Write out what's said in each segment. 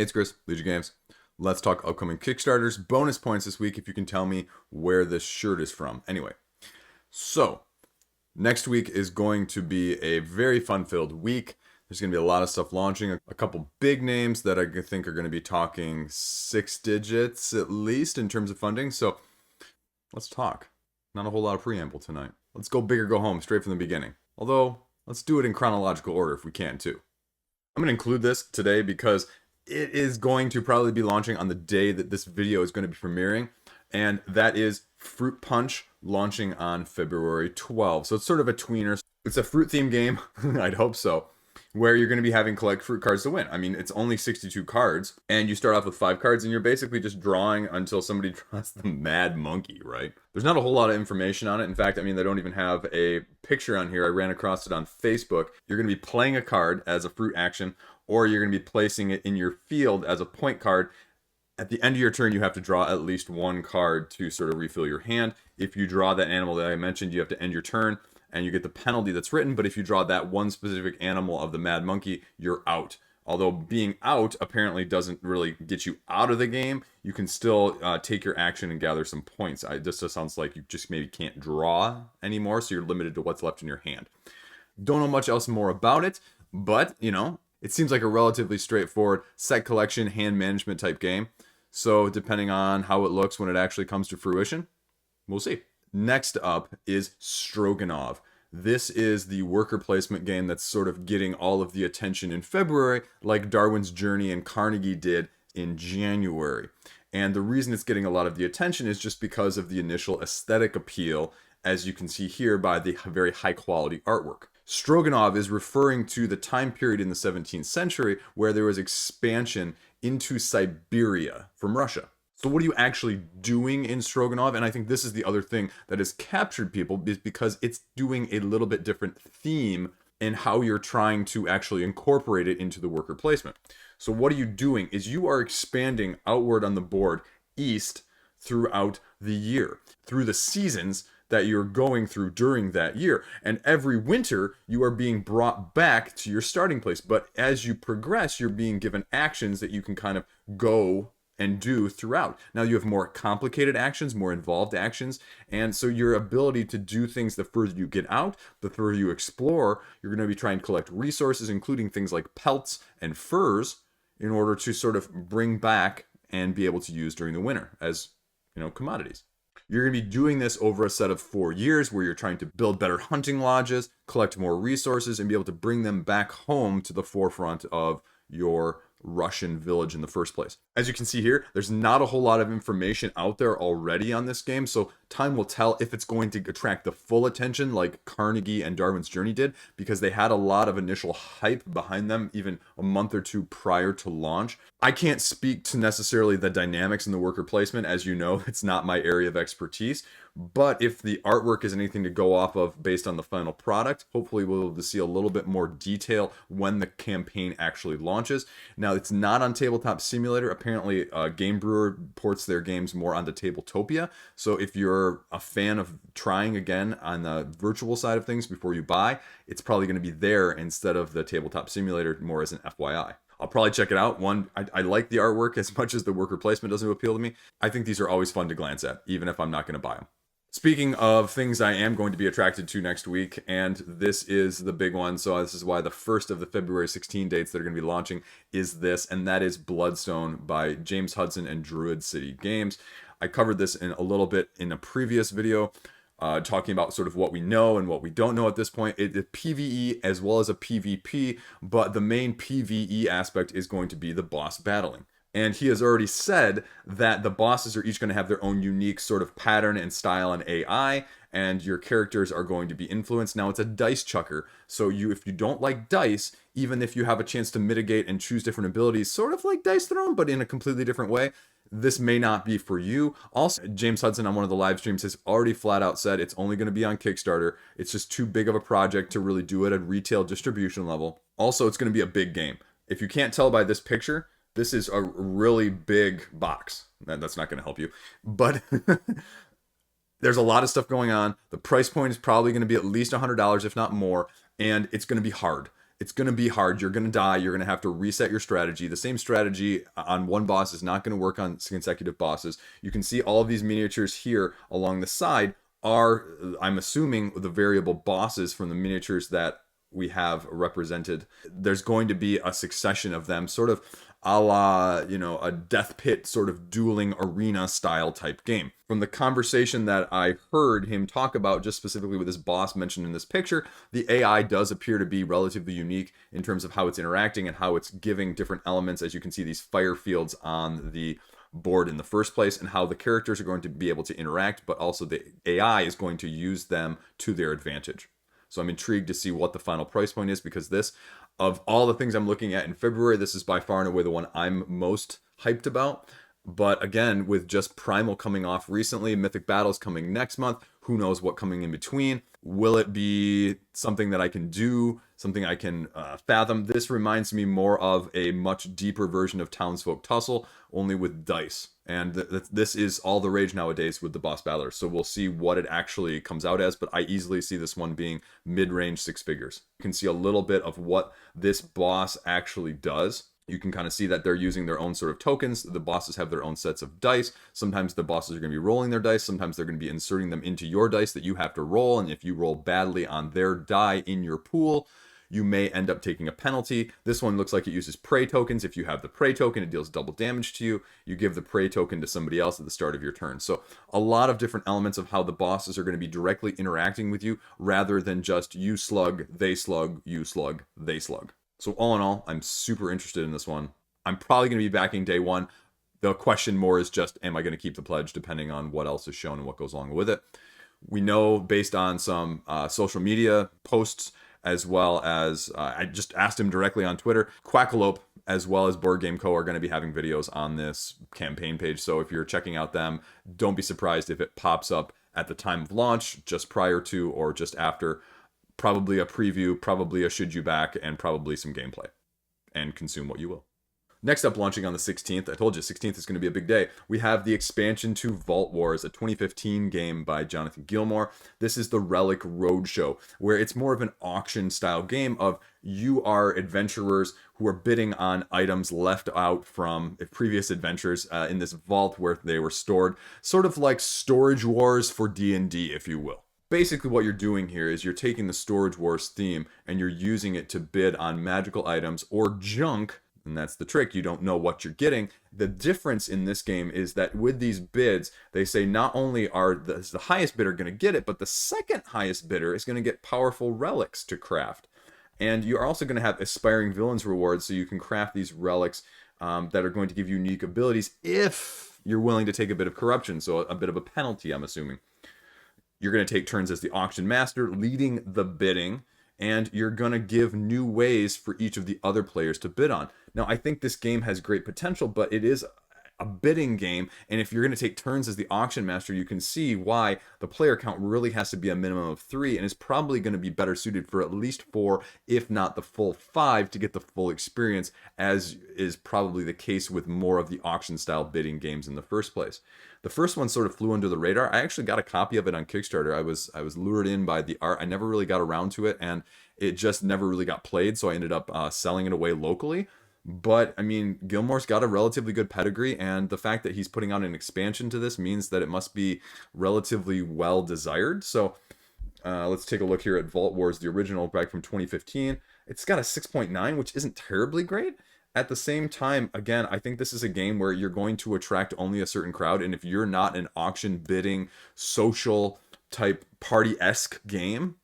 It's Chris, Liege Games. Let's talk upcoming Kickstarters. Bonus points this week if you can tell me where this shirt is from. Anyway, so next week is going to be a very fun-filled week. There's going to be a lot of stuff launching. A couple big names that I think are going to be talking 6 digits at least in terms of funding. So let's talk. Not a whole lot of preamble tonight. Let's go big or go home straight from the beginning. Although, let's do it in chronological order if we can too. I'm going to include this today because it is going to probably be launching on the day that this video is going to be premiering, and that is Fruit Punch launching on February 12th. So it's sort of a tweener. It's a fruit themed game, I'd hope so, where you're going to be having collect fruit cards to win. I mean, it's only 62 cards, and you start off with 5 cards, and you're basically just drawing until somebody draws the Mad Monkey, right? There's not a whole lot of information on it. In fact, I mean, they don't even have a picture on here. I ran across it on Facebook. You're going to be playing a card as a fruit action, or you're going to be placing it in your field as a point card. At the end of your turn, you have to draw at least 1 card to sort of refill your hand. If you draw that animal that I mentioned, you have to end your turn, and you get the penalty that's written. But if you draw that one specific animal of the Mad Monkey, you're out. Although being out apparently doesn't really get you out of the game. You can still take your action and gather some points. This just sounds like you just maybe can't draw anymore, so you're limited to what's left in your hand. Don't know much else more about it, but, you know, it seems like a relatively straightforward set collection, hand management type game. So depending on how it looks when it actually comes to fruition, we'll see. Next up is Stroganov. This is the worker placement game that's sort of getting all of the attention in February, like Darwin's Journey and Carnegie did in January. And the reason it's getting a lot of the attention is just because of the initial aesthetic appeal, as you can see here by the very high quality artwork. Stroganov is referring to the time period in the 17th century where there was expansion into Siberia from Russia. So what are you actually doing in Stroganov? And I think this is the other thing that has captured people, is because it's doing a little bit different theme in how you're trying to actually incorporate it into the worker placement. So what are you doing is you are expanding outward on the board east throughout the year, through the seasons that you're going through during that year. And every winter, you are being brought back to your starting place. But as you progress, you're being given actions that you can kind of go and do throughout. Now you have more complicated actions, more involved actions, and so your ability to do things the further you get out, the further you explore, you're going to be trying to collect resources, including things like pelts and furs, in order to sort of bring back and be able to use during the winter as, you know, commodities. You're going to be doing this over a set of 4 years where you're trying to build better hunting lodges, collect more resources, and be able to bring them back home to the forefront of your Russian village in the first place. As you can see here, there's not a whole lot of information out there already on this game, so time will tell if it's going to attract the full attention like Carnegie and Darwin's Journey did, because they had a lot of initial hype behind them even a month or 2 prior to launch. I can't speak to necessarily the dynamics in the worker placement. As you know, it's not my area of expertise, but if the artwork is anything to go off of based on the final product, hopefully we'll be able to see a little bit more detail when the campaign actually launches. Now, it's not on Tabletop Simulator. Apparently, Game Brewer ports their games more onto Tabletopia. So if you're a fan of trying again on the virtual side of things before you buy, it's probably going to be there instead of the Tabletop Simulator, more as an FYI. I'll probably check it out. I like the artwork as much as the worker placement doesn't appeal to me. I think these are always fun to glance at, even if I'm not going to buy them. Speaking of things I am going to be attracted to next week, and this is the big one, so this is why the first of the February 16 dates that are going to be launching is this, and that is Bloodstone by James Hudson and Druid City Games. I covered this in a little bit in a previous video, talking about sort of what we know and what we don't know at this point. It's PvE as well as a PvP, but the main PvE aspect is going to be the boss battling. And he has already said that the bosses are each going to have their own unique sort of pattern and style and AI, and your characters are going to be influenced. Now, it's a dice chucker, so if you don't like dice, even if you have a chance to mitigate and choose different abilities, sort of like Dice Throne, but in a completely different way, this may not be for you. Also, James Hudson on one of the live streams has already flat out said it's only going to be on Kickstarter. It's just too big of a project to really do it at retail distribution level. Also, it's going to be a big game. If you can't tell by this picture, this is a really big box. That's not going to help you. But there's a lot of stuff going on. The price point is probably going to be at least $100, if not more. And it's going to be hard. It's going to be hard. You're going to die. You're going to have to reset your strategy. The same strategy on one boss is not going to work on consecutive bosses. You can see all of these miniatures here along the side are, I'm assuming, the variable bosses from the miniatures that we have represented. There's going to be a succession of them, sort of a la, a death pit sort of dueling arena style type game. From the conversation that I heard him talk about, just specifically with this boss mentioned in this picture, the AI does appear to be relatively unique in terms of how it's interacting and how it's giving different elements. As you can see, these fire fields on the board in the first place, and how the characters are going to be able to interact, but also the AI is going to use them to their advantage. So I'm intrigued to see what the final price point is, because this, of all the things I'm looking at in February, this is by far and away the one I'm most hyped about. But again, with just Primal coming off recently, Mythic Battles coming next month, who knows what coming in between. Will it be something that I can do, something I can fathom? This reminds me more of a much deeper version of Townsfolk Tussle, only with dice. And this is all the rage nowadays with the boss battlers. So we'll see what it actually comes out as, but I easily see this one being mid-range 6 figures. You can see a little bit of what this boss actually does. You can kind of see that they're using their own sort of tokens. The bosses have their own sets of dice. Sometimes the bosses are going to be rolling their dice. Sometimes they're going to be inserting them into your dice that you have to roll. And if you roll badly on their die in your pool, you may end up taking a penalty. This one looks like it uses prey tokens. If you have the prey token, it deals double damage to you. You give the prey token to somebody else at the start of your turn. So a lot of different elements of how the bosses are going to be directly interacting with you, rather than just you slug, they slug, you slug, they slug. So all in all, I'm super interested in this one. I'm probably going to be backing day one. The question more is just, am I going to keep the pledge, depending on what else is shown and what goes along with it. We know, based on some social media posts, as well as I just asked him directly on Twitter, Quackalope as well as Board Game Co. are going to be having videos on this campaign page. So if you're checking out them, don't be surprised if it pops up at the time of launch, just prior to or just after. Probably a preview, probably a should you back, and probably some gameplay. And consume what you will. Next up, launching on the 16th, I told you 16th is going to be a big day. We have the expansion to Vault Wars, a 2015 game by Jonathan Gilmour. This is the Relic Roadshow, where it's more of an auction-style game of you are adventurers who are bidding on items left out from previous adventures in this vault where they were stored. Sort of like Storage Wars for D&D, if you will. Basically what you're doing here is you're taking the Storage Wars theme and you're using it to bid on magical items or junk. And that's the trick. You don't know what you're getting. The difference in this game is that with these bids, they say not only are the highest bidder going to get it, but the second highest bidder is going to get powerful relics to craft. And you're also going to have aspiring villains rewards, so you can craft these relics that are going to give you unique abilities if you're willing to take a bit of corruption, so a bit of a penalty, I'm assuming. You're going to take turns as the auction master, leading the bidding, and you're going to give new ways for each of the other players to bid on. Now, I think this game has great potential, but it is a bidding game, and if you're going to take turns as the auction master, you can see why the player count really has to be a minimum of 3, and is probably going to be better suited for at least 4, if not the full 5, to get the full experience, as is probably the case with more of the auction-style bidding games in the first place. The first one sort of flew under the radar. I actually got a copy of it on Kickstarter. I was lured in by the art. I never really got around to it, and it just never really got played, so I ended up selling it away locally. But, I mean, Gilmour's got a relatively good pedigree, and the fact that he's putting out an expansion to this means that it must be relatively well desired. So, let's take a look here at Vault Wars, the original back from 2015. It's got a 6.9, which isn't terribly great. At the same time, again, I think this is a game where you're going to attract only a certain crowd, and if you're not an auction bidding, social type party-esque game,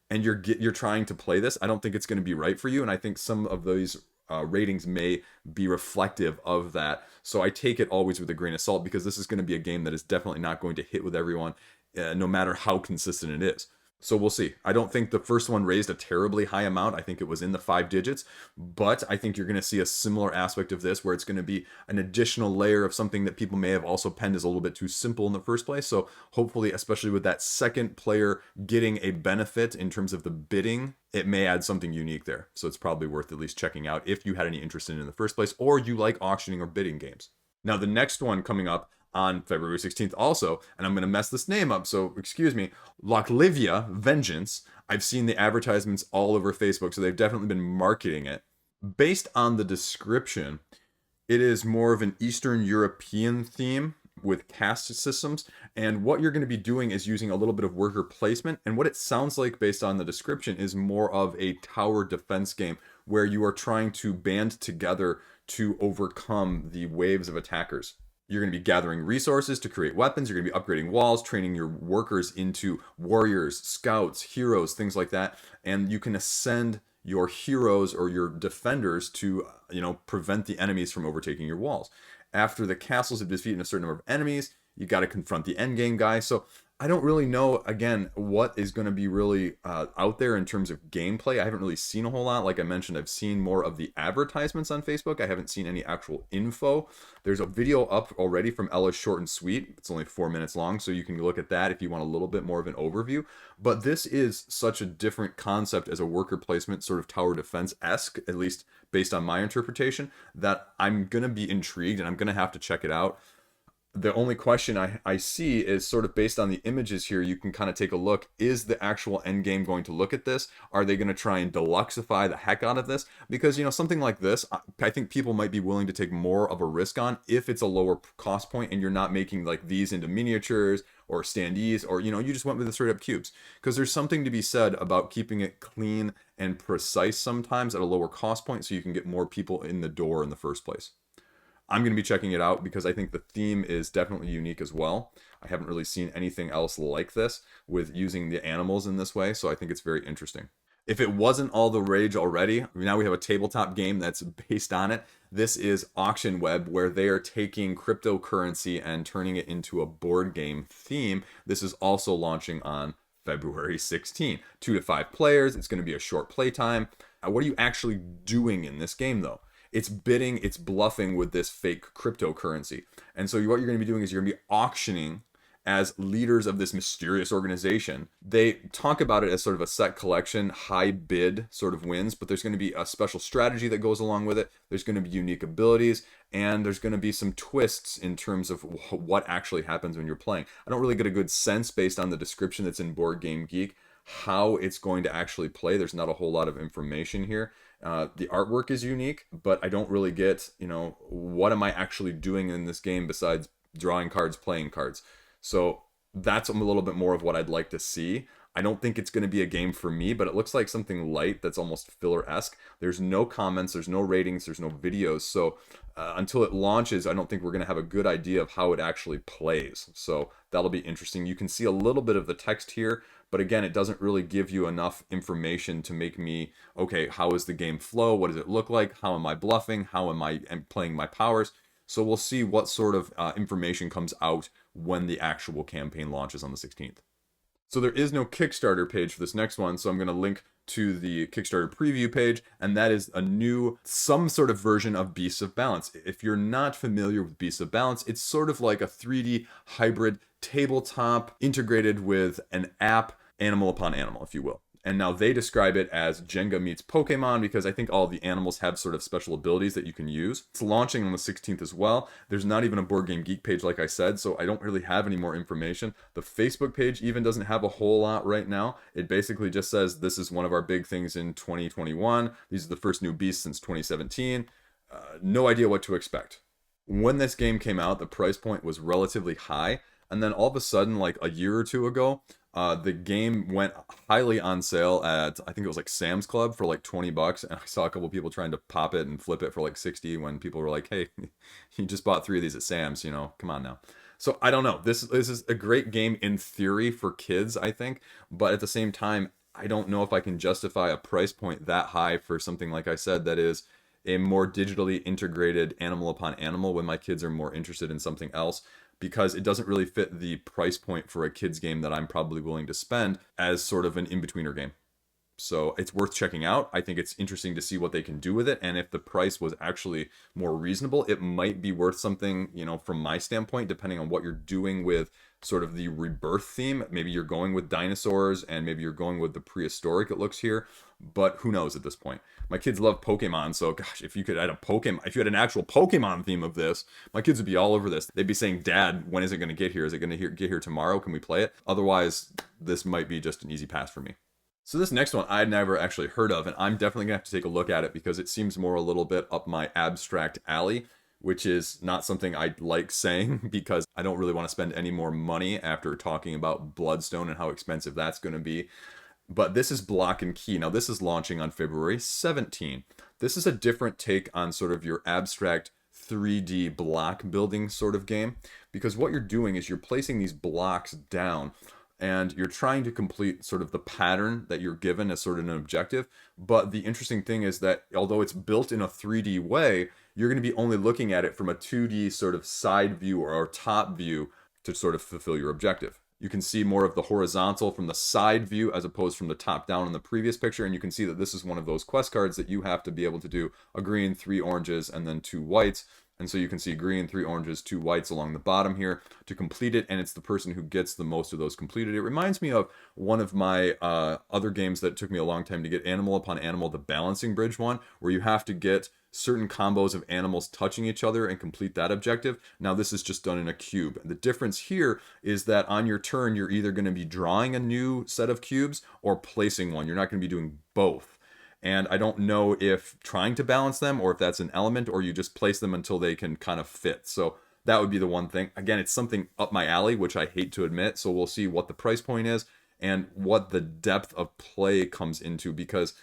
and you're trying to play this, I don't think it's going to be right for you, and I think some of those ratings may be reflective of that. So I take it always with a grain of salt, because this is going to be a game that is definitely not going to hit with everyone, no matter how consistent it is. So we'll see. I don't think the first one raised a terribly high amount. I think it was in the 5 digits, but I think you're going to see a similar aspect of this, where it's going to be an additional layer of something that people may have also penned as a little bit too simple in the first place. So hopefully, especially with that second player getting a benefit in terms of the bidding, it may add something unique there. So it's probably worth at least checking out if you had any interest in it in the first place, or you like auctioning or bidding games. Now, the next one coming up on February 16th also, and I'm going to mess this name up, so excuse me, Lawklivya Vengeance. I've seen the advertisements all over Facebook, so they've definitely been marketing it. Based on the description, it is more of an Eastern European theme with caste systems. And what you're going to be doing is using a little bit of worker placement. And what it sounds like based on the description is more of a tower defense game where you are trying to band together to overcome the waves of attackers. You're going to be gathering resources to create weapons. You're going to be upgrading walls, training your workers into warriors, scouts, heroes, things like that. And you can ascend your heroes or your defenders to, prevent the enemies from overtaking your walls. After the castles have defeated a certain number of enemies, you got to confront the end game guy. So I don't really know, again, what is going to be really out there in terms of gameplay. I haven't really seen a whole lot. Like I mentioned, I've seen more of the advertisements on Facebook. I haven't seen any actual info. There's a video up already from Ella's Short and Sweet. It's only 4 minutes long, so you can look at that if you want a little bit more of an overview. But this is such a different concept as a worker placement, sort of tower defense-esque, at least based on my interpretation, that I'm going to be intrigued and I'm going to have to check it out. The only question I see is sort of based on the images here, you can kind of take a look. Is the actual end game going to look at this? Are they going to try and deluxify the heck out of this? Because, something like this, I think people might be willing to take more of a risk on if it's a lower cost point and you're not making like these into miniatures or standees, or, you just went with the straight up cubes. Because there's something to be said about keeping it clean and precise sometimes at a lower cost point so you can get more people in the door in the first place. I'm going to be checking it out because I think the theme is definitely unique as well. I haven't really seen anything else like this with using the animals in this way, so I think it's very interesting. If it wasn't all the rage already, now we have a tabletop game that's based on it. This is Auction Web, where they are taking cryptocurrency and turning it into a board game theme. This is also launching on February 16. 2 to 5 players. It's going to be a short playtime. What are you actually doing in this game, though? It's bidding, it's bluffing with this fake cryptocurrency. And so what you're going to be doing is you're going to be auctioning as leaders of this mysterious organization. They talk about it as sort of a set collection, high bid sort of wins, but there's going to be a special strategy that goes along with it. There's going to be unique abilities, and there's going to be some twists in terms of what actually happens when you're playing. I don't really get a good sense based on the description that's in Board Game Geek how it's going to actually play. There's not a whole lot of information here. The artwork is unique, but I don't really get, what am I actually doing in this game besides drawing cards, playing cards? So that's a little bit more of what I'd like to see. I don't think it's going to be a game for me, but it looks like something light that's almost filler-esque. There's no comments, there's no ratings, there's no videos. So until it launches, I don't think we're going to have a good idea of how it actually plays. So that'll be interesting. You can see a little bit of the text here, but again, it doesn't really give you enough information to make me, okay, how is the game flow? What does it look like? How am I bluffing? How am I playing my powers? So we'll see what sort of information comes out when the actual campaign launches on the 16th. So there is no Kickstarter page for this next one, so I'm going to link to the Kickstarter preview page, and that is some sort of version of Beasts of Balance. If you're not familiar with Beasts of Balance, it's sort of like a 3D hybrid tabletop integrated with an app, animal upon animal, if you will. And now they describe it as Jenga meets Pokemon because I think all the animals have sort of special abilities that you can use. It's launching on the 16th as well. There's not even a Board Game Geek page, like I said, so I don't really have any more information. The Facebook page even doesn't have a whole lot right now. It basically just says this is one of our big things in 2021. These are the first new beasts since 2017. No idea what to expect. When this game came out, the price point was relatively high. And then all of a sudden, like a year or two ago, the game went highly on sale at, I think it was like Sam's Club for like $20. And I saw a couple people trying to pop it and flip it for like 60 when people were like, hey, you just bought 3 of these at Sam's, come on now. So I don't know. This is a great game in theory for kids, I think. But at the same time, I don't know if I can justify a price point that high for something, like I said, that is a more digitally integrated animal upon animal when my kids are more interested in something else, because it doesn't really fit the price point for a kid's game that I'm probably willing to spend as sort of an in-betweener game. So it's worth checking out. I think it's interesting to see what they can do with it. And if the price was actually more reasonable, it might be worth something, from my standpoint, depending on what you're doing with sort of the Rebirth theme. Maybe you're going with dinosaurs and maybe you're going with the prehistoric it looks here, but who knows at this point. My kids love Pokemon, so gosh, if you had an actual Pokemon theme of this, my kids would be all over this. They'd be saying, Dad, when is it going to get here? Is it going to get here tomorrow? Can we play it? Otherwise, this might be just an easy pass for me. So this next one I'd never actually heard of, and I'm definitely gonna have to take a look at it because it seems more a little bit up my abstract alley, which is not something I like saying because I don't really want to spend any more money after talking about Bloodstone and how expensive that's going to be. But this is Block and Key. Now this is launching on February 17. This is a different take on sort of your abstract 3D block building sort of game, because what you're doing is you're placing these blocks down and you're trying to complete sort of the pattern that you're given as sort of an objective. But the interesting thing is that although it's built in a 3D way, you're going to be only looking at it from a 2D sort of side view or top view to sort of fulfill your objective. You can see more of the horizontal from the side view as opposed from the top down in the previous picture, and you can see that this is one of those quest cards that you have to be able to do a green, 3 oranges, and then 2 whites. And so you can see green, 3 oranges, 2 whites along the bottom here to complete it, and it's the person who gets the most of those completed. It reminds me of one of my other games that took me a long time to get, Animal Upon Animal, the Balancing Bridge one, where you have to get certain combos of animals touching each other and complete that objective. Now this is just done in a cube. The difference here is that on your turn, you're either going to be drawing a new set of cubes or placing one. You're not going to be doing both. And I don't know if trying to balance them or if that's an element or you just place them until they can kind of fit. So that would be the one thing. Again, it's something up my alley, which I hate to admit. So we'll see what the price point is and what the depth of play comes into, because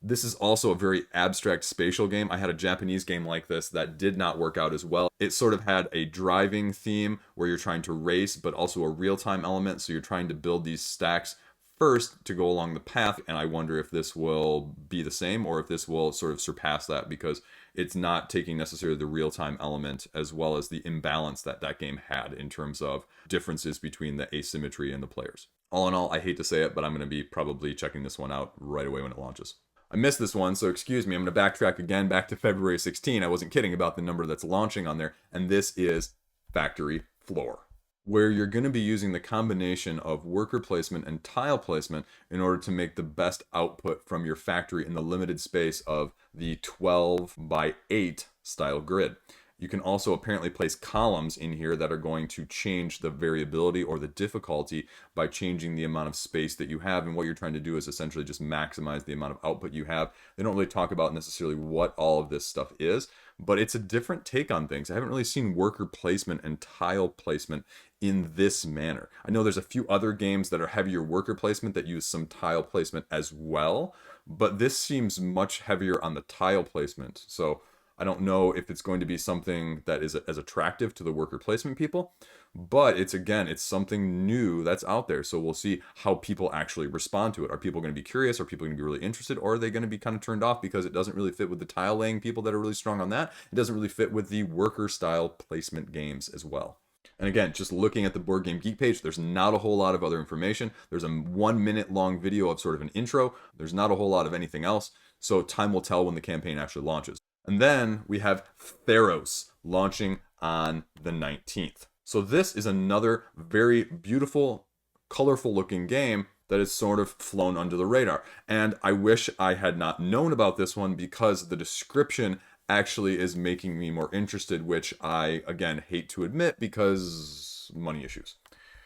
this is also a very abstract spatial game. I had a Japanese game like this that did not work out as well. It sort of had a driving theme where you're trying to race, but also a real-time element. So you're trying to build these stacks first to go along the path. And I wonder if this will be the same or if this will sort of surpass that, because it's not taking necessarily the real-time element as well as the imbalance that that game had in terms of differences between the asymmetry and the players. All in all, I hate to say it, but I'm going to be probably checking this one out right away when it launches. I missed this one, so excuse me. I'm going to backtrack again back to February 16. I wasn't kidding about the number that's launching on there, and this is Factory Floor, where you're going to be using the combination of worker placement and tile placement in order to make the best output from your factory in the limited space of the 12 by 8 style grid. You can also apparently place columns in here that are going to change the variability or the difficulty by changing the amount of space that you have. And what you're trying to do is essentially just maximize the amount of output you have. They don't really talk about necessarily what all of this stuff is, but it's a different take on things. I haven't really seen worker placement and tile placement in this manner. I know there's a few other games that are heavier worker placement that use some tile placement as well, but this seems much heavier on the tile placement. So I don't know if it's going to be something that is as attractive to the worker placement people, but it's something new that's out there. So we'll see how people actually respond to it. Are people going to be curious? Are people going to be really interested? Or are they going to be kind of turned off because it doesn't really fit with the tile laying people that are really strong on that? It doesn't really fit with the worker style placement games as well. And again, just looking at the Board Game Geek page, there's not a whole lot of other information. There's a 1 minute long video of sort of an intro. There's not a whole lot of anything else. So time will tell when the campaign actually launches. And then we have Tharos launching on the 19th. So this is another very beautiful, colorful looking game that is sort of flown under the radar. And I wish I had not known about this one because the description actually is making me more interested, which I, again, hate to admit because money issues.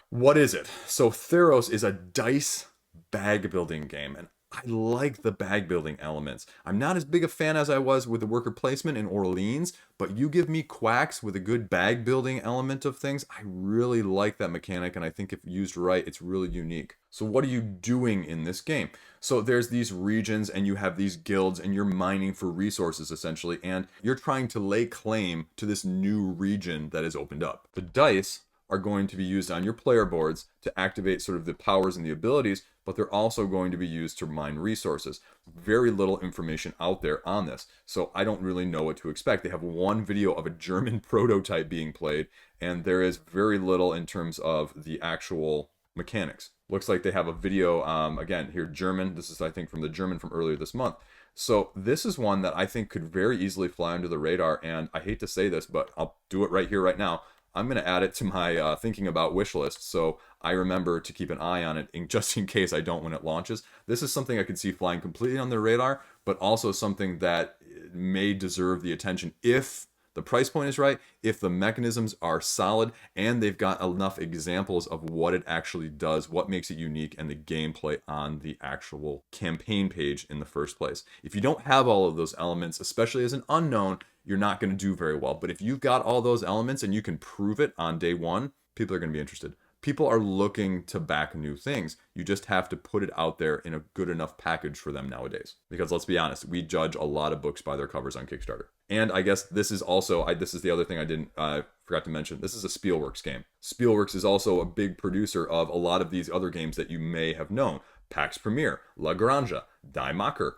What is it? So Tharos is a dice bag building game, and I like the bag building elements. I'm not as big a fan as I was with the worker placement in Orleans, but you give me quacks with a good bag building element of things, I really like that mechanic, and I think if used right, it's really unique. So what are you doing in this game? So there's these regions and you have these guilds and you're mining for resources essentially, and you're trying to lay claim to this new region that is opened up. The dice are going to be used on your player boards to activate sort of the powers and the abilities, but they're also going to be used to mine resources. Very little information out there on this, so I don't really know what to expect. They have one video of a German prototype being played, and there is very little in terms of the actual mechanics. Looks like they have a video, again, here, German. This is, I think, from the German from earlier this month. So this is one that I think could very easily fly under the radar, and I hate to say this, but I'll do it right here, right now. I'm going to add it to my thinking about wish list, so I remember to keep an eye on it just in case I don't when it launches. This is something I could see flying completely on the radar, but also something that may deserve the attention if the price point is right, if the mechanisms are solid, and they've got enough examples of what it actually does, what makes it unique, and the gameplay on the actual campaign page in the first place. If you don't have all of those elements, especially as an unknown, you're not going to do very well. But if you've got all those elements and you can prove it on day one, people are going to be interested. People are looking to back new things. You just have to put it out there in a good enough package for them nowadays. Because let's be honest, we judge a lot of books by their covers on Kickstarter. And I guess this is also, this is the other thing I forgot to mention. This is a Spielworks game. Spielworks is also a big producer of a lot of these other games that you may have known. Pax Premier, La Granja, Die Macher,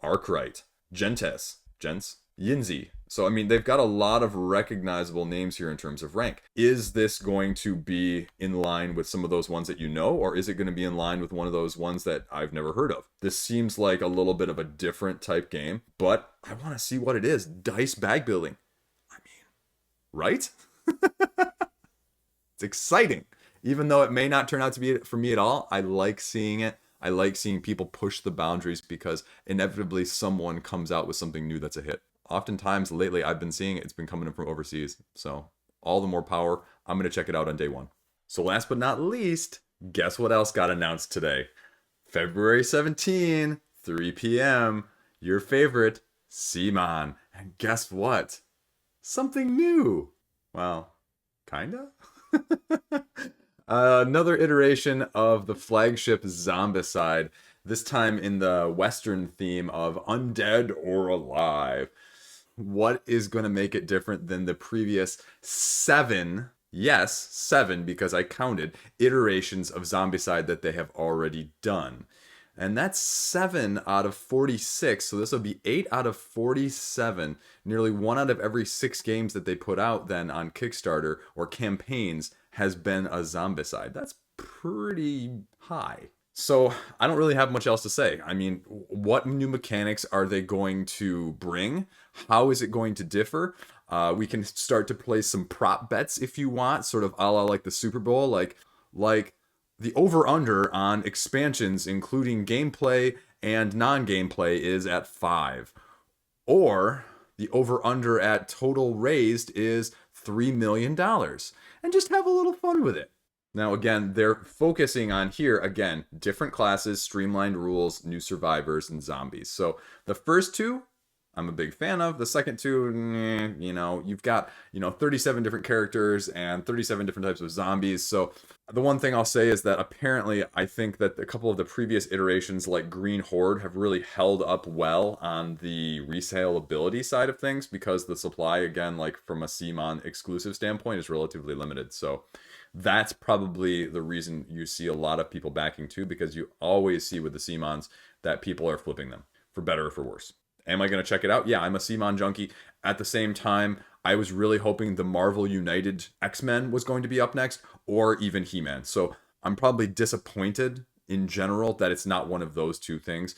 Arkwright, Gentes, Yinzi. So, I mean, they've got a lot of recognizable names here in terms of rank. Is this going to be in line with some of those ones that you know, or is it going to be in line with one of those ones that I've never heard of? This seems like a little bit of a different type game, but I want to see what it is. Dice bag building. I mean, right? It's exciting. Even though it may not turn out to be for me at all, I like seeing it. I like seeing people push the boundaries because inevitably someone comes out with something new that's a hit. Oftentimes lately I've been seeing it's been coming in from overseas. So all the more power. I'm going to check it out on day one. So last but not least, guess what else got announced today? February 17, 3 p.m. Your favorite, CMON. And guess what? Something new. Well, kinda. Another iteration of the flagship Zombicide. This time in the Western theme of Undead or Alive. What is going to make it different than the previous 7, yes, 7 because I counted, iterations of Zombicide that they have already done? And that's 7 out of 46, so this will be 8 out of 47. Nearly 1 out of every 6 games that they put out then on Kickstarter or campaigns has been a Zombicide. That's pretty high. So I don't really have much else to say. I mean, what new mechanics are they going to bring? How is it going to differ? We can start to play some prop bets if you want, sort of a la like the Super Bowl, like the over-under on expansions, including gameplay and non-gameplay, is at 5. Or the over-under at total raised is $3 million. And just have a little fun with it. Now, again, they're focusing on here, again, different classes, streamlined rules, new survivors, and zombies. So the first 2, I'm a big fan of. The second 2, you've got, 37 different characters and 37 different types of zombies. So the one thing I'll say is that apparently I think that a couple of the previous iterations like Green Horde have really held up well on the resaleability side of things because the supply, again, like from a CMON exclusive standpoint, is relatively limited. So that's probably the reason you see a lot of people backing too, because you always see with the CMONs that people are flipping them, for better or for worse. Am I going to check it out? Yeah, I'm a CMON junkie. At the same time, I was really hoping the Marvel United X-Men was going to be up next, or even He-Man. So I'm probably disappointed in general that it's not one of those two things.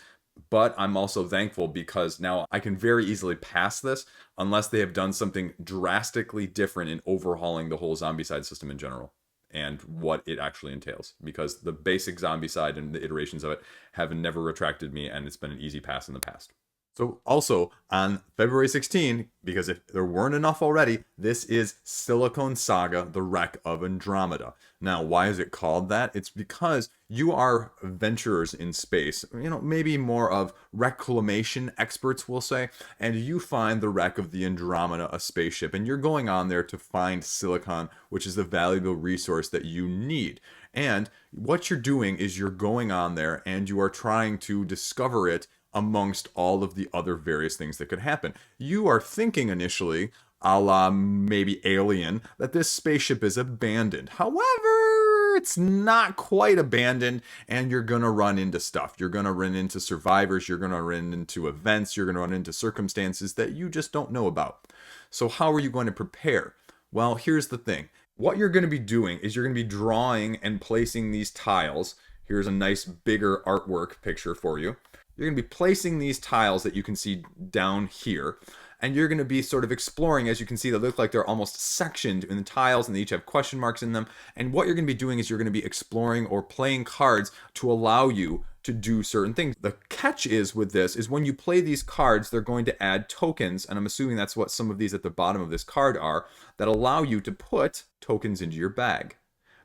But I'm also thankful because now I can very easily pass this unless they have done something drastically different in overhauling the whole Zombicide system in general and what it actually entails. Because the basic Zombicide and the iterations of it have never attracted me, and it's been an easy pass in the past. So also on February 16, because if there weren't enough already, this is Silicon Saga, the Wreck of Andromeda. Now, why is it called that? It's because you are adventurers in space, maybe more of reclamation experts, we'll say, and you find the wreck of the Andromeda, a spaceship, and you're going on there to find silicon, which is the valuable resource that you need. And what you're doing is you're going on there and you are trying to discover it amongst all of the other various things that could happen. You are thinking initially, a la maybe Alien, that this spaceship is abandoned. However, it's not quite abandoned, and you're going to run into stuff. You're going to run into survivors, you're going to run into events, you're going to run into circumstances that you just don't know about. So how are you going to prepare? Well, here's the thing. What you're going to be doing is you're going to be drawing and placing these tiles. Here's a nice bigger artwork picture for you. You're going to be placing these tiles that you can see down here, and you're going to be sort of exploring. As you can see, they look like they're almost sectioned in the tiles, and they each have question marks in them. And what you're going to be doing is you're going to be exploring or playing cards to allow you to do certain things. The catch is with this is when you play these cards, they're going to add tokens, and I'm assuming that's what some of these at the bottom of this card are, that allow you to put tokens into your bag.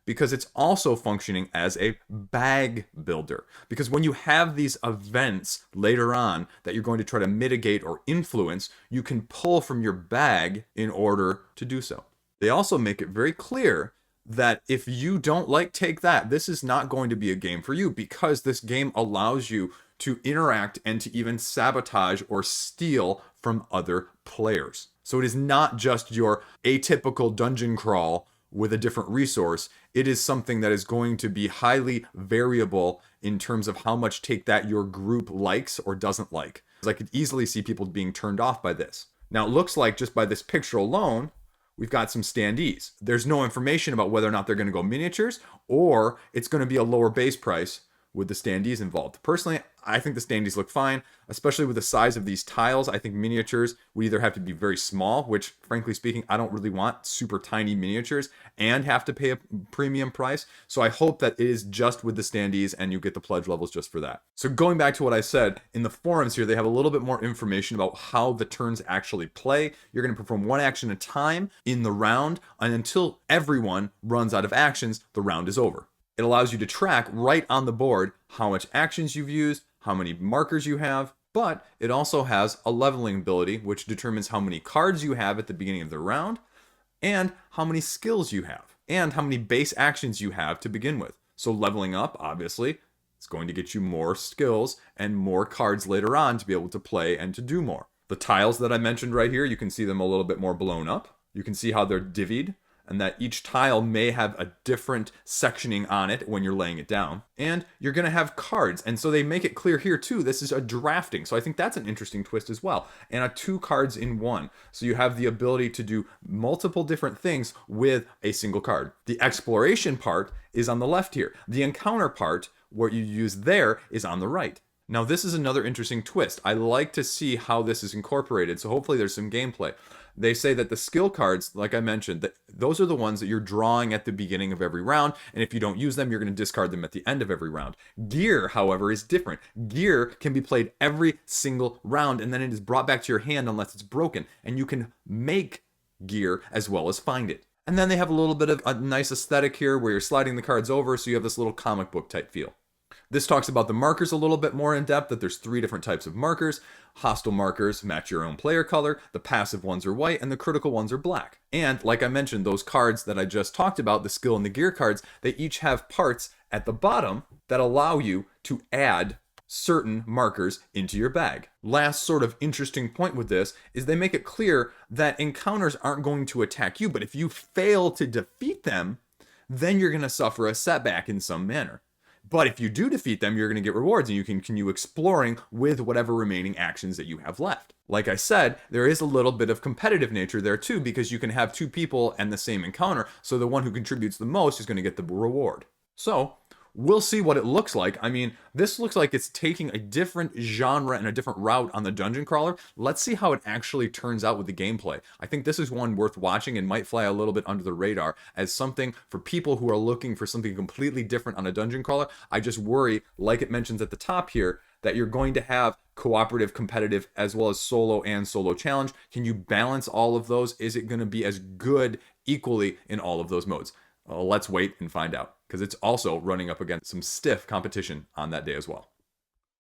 Because it's also functioning as a bag builder. Because when you have these events later on that you're going to try to mitigate or influence, you can pull from your bag in order to do so. They also make it very clear that if you don't like Take That, this is not going to be a game for you, because this game allows you to interact and to even sabotage or steal from other players. So it is not just your atypical dungeon crawl with a different resource. It is something that is going to be highly variable in terms of how much Take That your group likes or doesn't like. I could easily see people being turned off by this. Now, it looks like just by this picture alone, we've got some standees. There's no information about whether or not they're going to go miniatures, or it's going to be a lower base price with the standees involved. Personally, I think the standees look fine, especially with the size of these tiles. I think miniatures would either have to be very small, which frankly speaking, I don't really want super tiny miniatures, and have to pay a premium price. So I hope that it is just with the standees and you get the pledge levels just for that. So going back to what I said, in the forums here, they have a little bit more information about how the turns actually play. You're going to perform one action at a time in the round, and until everyone runs out of actions, the round is over. It allows you to track right on the board how much actions you've used, how many markers you have, but it also has a leveling ability, which determines how many cards you have at the beginning of the round, and how many skills you have, and how many base actions you have to begin with. So leveling up, obviously, it's going to get you more skills and more cards later on to be able to play and to do more. The tiles that I mentioned right here, you can see them a little bit more blown up. You can see how they're divvied, and that each tile may have a different sectioning on it when you're laying it down. And you're going to have cards. And so they make it clear here too, this is a drafting. So I think that's an interesting twist as well. And a 2 cards in 1. So you have the ability to do multiple different things with a single card. The exploration part is on the left here. The encounter part, what you use there, is on the right. Now this is another interesting twist. I like to see how this is incorporated. So hopefully there's some gameplay. They say that the skill cards, like I mentioned, that those are the ones that you're drawing at the beginning of every round, and if you don't use them, you're going to discard them at the end of every round. Gear, however, is different. Gear can be played every single round, and then it is brought back to your hand unless it's broken, and you can make gear as well as find it. And then they have a little bit of a nice aesthetic here where you're sliding the cards over, so you have this little comic book type feel. This talks about the markers a little bit more in depth, that there's 3 different types of markers. Hostile markers match your own player color, the passive ones are white, and the critical ones are black. And like I mentioned, those cards that I just talked about, the skill and the gear cards, they each have parts at the bottom that allow you to add certain markers into your bag. Last sort of interesting point with this is they make it clear that encounters aren't going to attack you, but if you fail to defeat them, then you're going to suffer a setback in some manner. But if you do defeat them, you're going to get rewards, and you can continue exploring with whatever remaining actions that you have left. Like I said, there is a little bit of competitive nature there too, because you can have 2 people and the same encounter, so the one who contributes the most is going to get the reward. So we'll see what it looks like. I mean, this looks like it's taking a different genre and a different route on the dungeon crawler. Let's see how it actually turns out with the gameplay. I think this is one worth watching and might fly a little bit under the radar as something for people who are looking for something completely different on a dungeon crawler. I just worry, like it mentions at the top here, that you're going to have cooperative, competitive, as well as solo and solo challenge. Can you balance all of those? Is it going to be as good equally in all of those modes? Well, let's wait and find out, because it's also running up against some stiff competition on that day as well.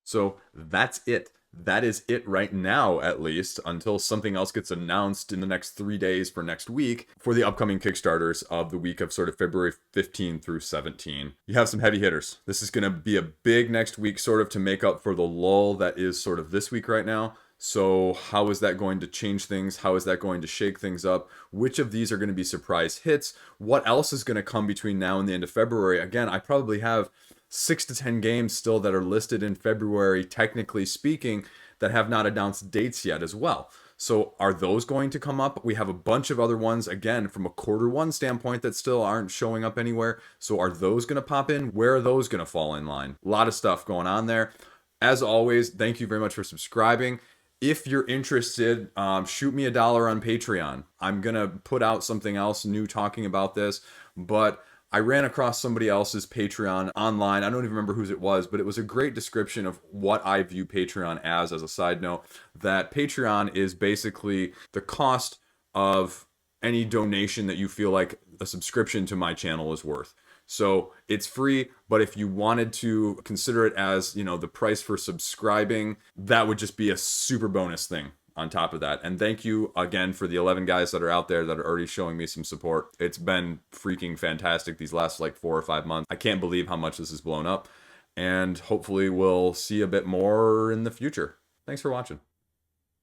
So that's it. That is it right now, at least, until something else gets announced in the next 3 days for next week for the upcoming Kickstarters of the week of sort of February 15 through 17. You have some heavy hitters. This is going to be a big next week sort of to make up for the lull that is sort of this week right now. So how is that going to change things? How is that going to shake things up? Which of these are going to be surprise hits? What else is going to come between now and the end of February? Again, I probably have 6 to 10 games still that are listed in February, technically speaking, that have not announced dates yet as well. So are those going to come up? We have a bunch of other ones, again, from a Q1 standpoint that still aren't showing up anywhere. So are those going to pop in? Where are those going to fall in line? A lot of stuff going on there. As always, thank you very much for subscribing. If you're interested, shoot me $1 on Patreon. I'm going to put out something else new talking about this, but I ran across somebody else's Patreon online. I don't even remember whose it was, but it was a great description of what I view Patreon as a side note, that Patreon is basically the cost of any donation that you feel like a subscription to my channel is worth. So it's free, but if you wanted to consider it as, you know, the price for subscribing, that would just be a super bonus thing on top of that. And thank you again for the 11 guys that are out there that are already showing me some support. It's been freaking fantastic these last like 4 or 5 months. I can't believe how much this has blown up. And hopefully we'll see a bit more in the future. Thanks for watching.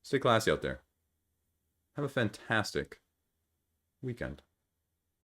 Stay classy out there. Have a fantastic weekend.